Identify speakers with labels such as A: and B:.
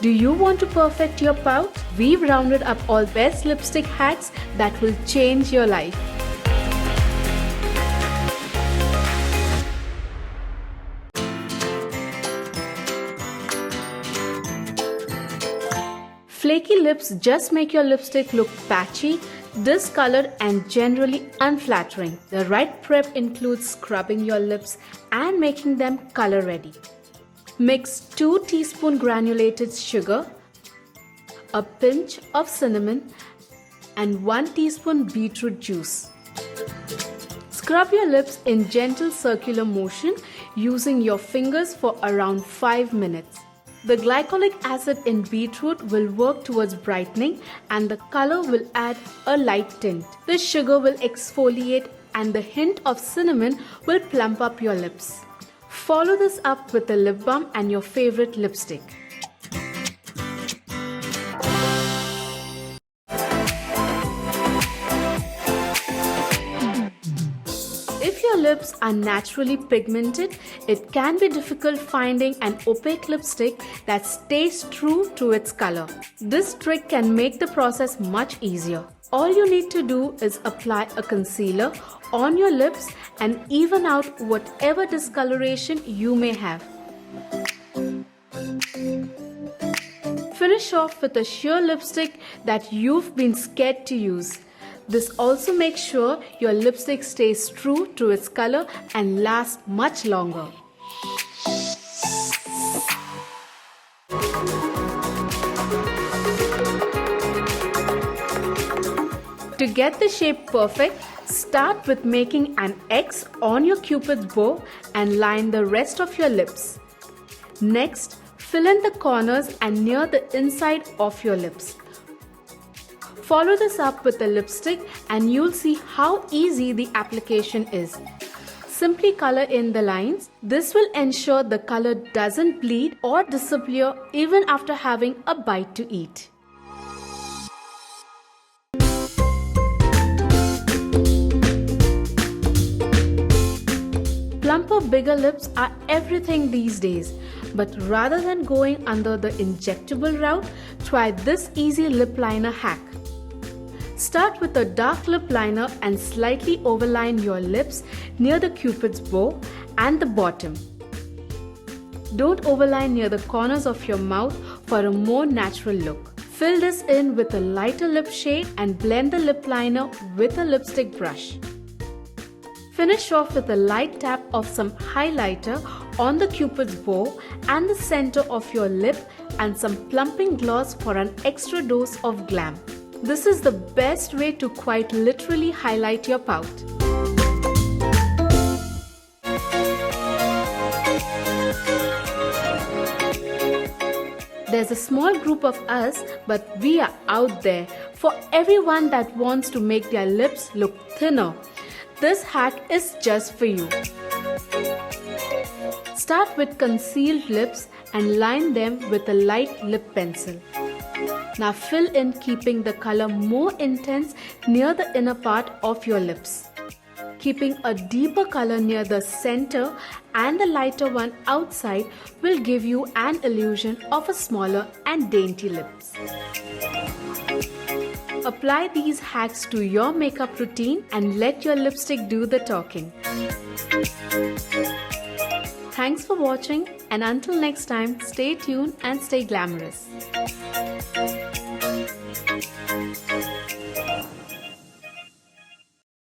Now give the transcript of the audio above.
A: Do you want to perfect your pout? We've rounded up all best lipstick hacks that will change your life. Flaky lips just make your lipstick look patchy, discolored and generally unflattering. The right prep includes scrubbing your lips and making them color ready. Mix 2 teaspoons granulated sugar, a pinch of cinnamon and 1 teaspoon beetroot juice. Scrub your lips in gentle circular motion using your fingers for around 5 minutes. The glycolic acid in beetroot will work towards brightening and the color will add a light tint. The sugar will exfoliate and the hint of cinnamon will plump up your lips. Follow this up with a lip balm and your favorite lipstick. If your lips are naturally pigmented, it can be difficult finding an opaque lipstick that stays true to its color. This trick can make the process much easier. All you need to do is apply a concealer on your lips and even out whatever discoloration you may have. Finish off with a sheer lipstick that you've been scared to use. This also makes sure your lipstick stays true to its color and lasts much longer. To get the shape perfect, start with making an X on your cupid's bow and line the rest of your lips. Next, fill in the corners and near the inside of your lips. Follow this up with a lipstick and you'll see how easy the application is. Simply color in the lines. This will ensure the color doesn't bleed or disappear even after having a bite to eat. Plumper bigger lips are everything these days, but rather than going under the injectable route, try this easy lip liner hack. Start with a dark lip liner and slightly overline your lips near the cupid's bow and the bottom. Don't overline near the corners of your mouth for a more natural look. Fill this in with a lighter lip shade and blend the lip liner with a lipstick brush. Finish off with a light tap of some highlighter on the cupid's bow and the center of your lip and some plumping gloss for an extra dose of glam. This is the best way to quite literally highlight your pout. There's a small group of us, but we are out there for everyone that wants to make their lips look thinner. This hack is just for you. Start with concealed lips and line them with a light lip pencil. Now fill in, keeping the color more intense near the inner part of your lips. Keeping a deeper color near the center and the lighter one outside will give you an illusion of a smaller and dainty lips. Apply these hacks to your makeup routine and let your lipstick do the talking. Thanks for watching, and until next time, stay tuned and stay glamorous.